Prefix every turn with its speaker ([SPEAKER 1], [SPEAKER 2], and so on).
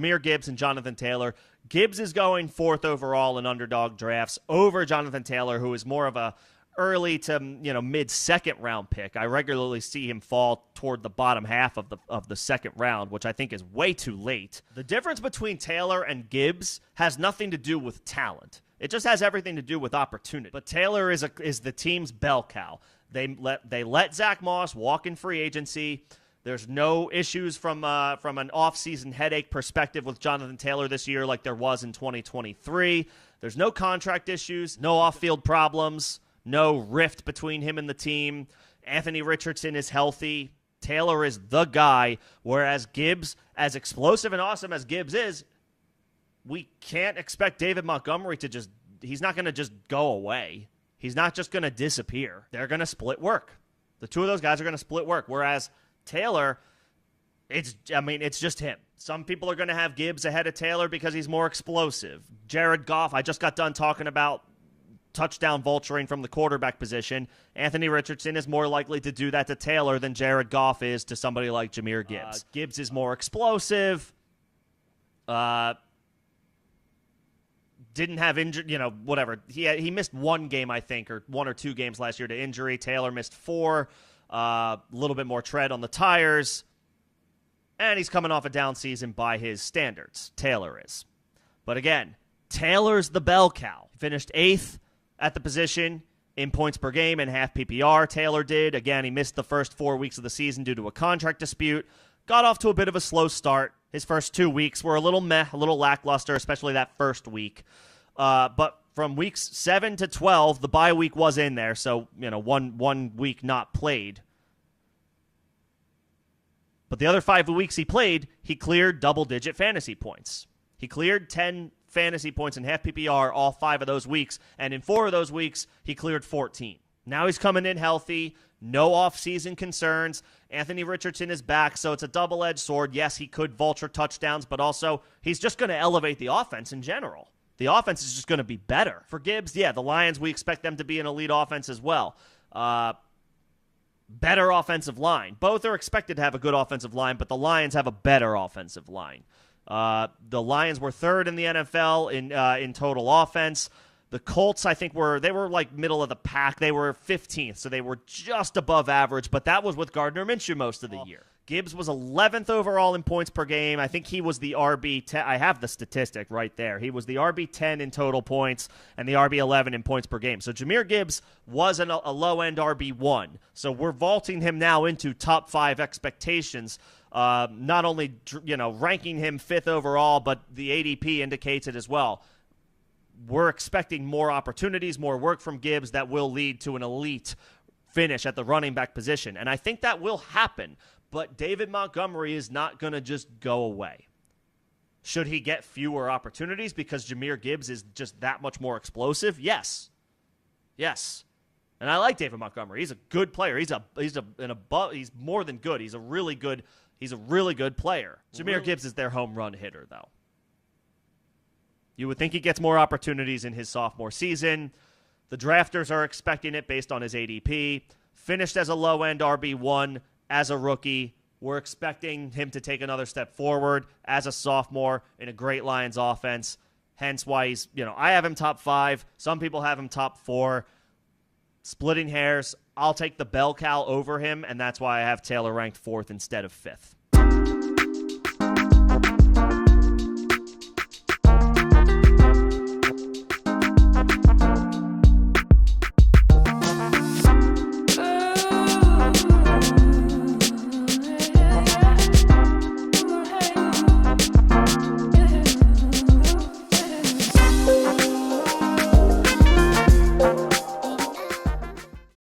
[SPEAKER 1] Jahmyr Gibbs and Jonathan Taylor. Gibbs is going 4th overall in underdog drafts over Jonathan Taylor, who is more of a early to mid-second round pick. I regularly see him fall toward the bottom half of the second round, which I think is way too late. The difference between Taylor and Gibbs has nothing to do with talent. It just has everything to do with opportunity. But Taylor is the team's bell cow. They let Zach Moss walk in free agency. There's no issues from an offseason headache perspective with Jonathan Taylor this year like there was in 2023. There's no contract issues, no off-field problems, no rift between him and the team. Anthony Richardson is healthy. Taylor is the guy, whereas Gibbs, as explosive and awesome as Gibbs is, we can't expect David Montgomery to he's not going to just go away. He's not just going to disappear. They're going to split work. The two of those guys are going to split work, whereas Taylor, it's just him. Some people are going to have Gibbs ahead of Taylor because he's more explosive. Jared Goff, I just got done talking about touchdown vulturing from the quarterback position. Anthony Richardson is more likely to do that to Taylor than Jared Goff is to somebody like Jahmyr Gibbs. Gibbs is more explosive. Didn't have injury, whatever. He missed one game, I think, or 1 or 2 games last year to injury. Taylor missed 4. A little bit more tread on the tires. And he's coming off a down season by his standards. Taylor is. But again, Taylor's the bell cow. He finished 8th at the position in points per game and half PPR. Taylor did. Again, he missed the first 4 weeks of the season due to a contract dispute. Got off to a bit of a slow start. His first 2 weeks were a little a little lackluster, especially that first week. But from weeks 7 to 12, the bye week was in there, so one week not played. But the other 5 weeks he played, he cleared double-digit fantasy points. He cleared 10 fantasy points in half PPR all 5 of those weeks, and in 4 of those weeks, he cleared 14. Now he's coming in healthy, no off-season concerns. Anthony Richardson is back, so it's a double-edged sword. Yes, he could vulture touchdowns, but also he's just going to elevate the offense in general. The offense is just going to be better. For Gibbs, yeah, the Lions, we expect them to be an elite offense as well. Better offensive line. Both are expected to have a good offensive line, but the Lions have a better offensive line. The Lions were 3rd in the NFL in total offense. The Colts, I think, were like middle of the pack. They were 15th, so they were just above average, but that was with Gardner Minshew most of the year. Gibbs was 11th overall in points per game. I think he was the RB10. I have the statistic right there. He was the RB10 in total points and the RB11 in points per game. So Jahmyr Gibbs was a low-end RB1. So we're vaulting him now into top 5 expectations. Not only ranking him 5th overall, but the ADP indicates it as well. We're expecting more opportunities, more work from Gibbs that will lead to an elite finish at the running back position. And I think that will happen. But David Montgomery is not going to just go away. Should he get fewer opportunities because Jahmyr Gibbs is just that much more explosive? Yes. And I like David Montgomery. He's a good player. He's more than good. He's a really good player. Jahmyr Gibbs is their home run hitter, though. You would think he gets more opportunities in his sophomore season. The drafters are expecting it based on his ADP. Finished as a low-end RB1 as a rookie. We're expecting him to take another step forward as a sophomore in a great Lions offense. Hence why he's, I have him top 5. Some people have him top 4. Splitting hairs. I'll take the bell cow over him, and that's why I have Taylor ranked 4th instead of 5th.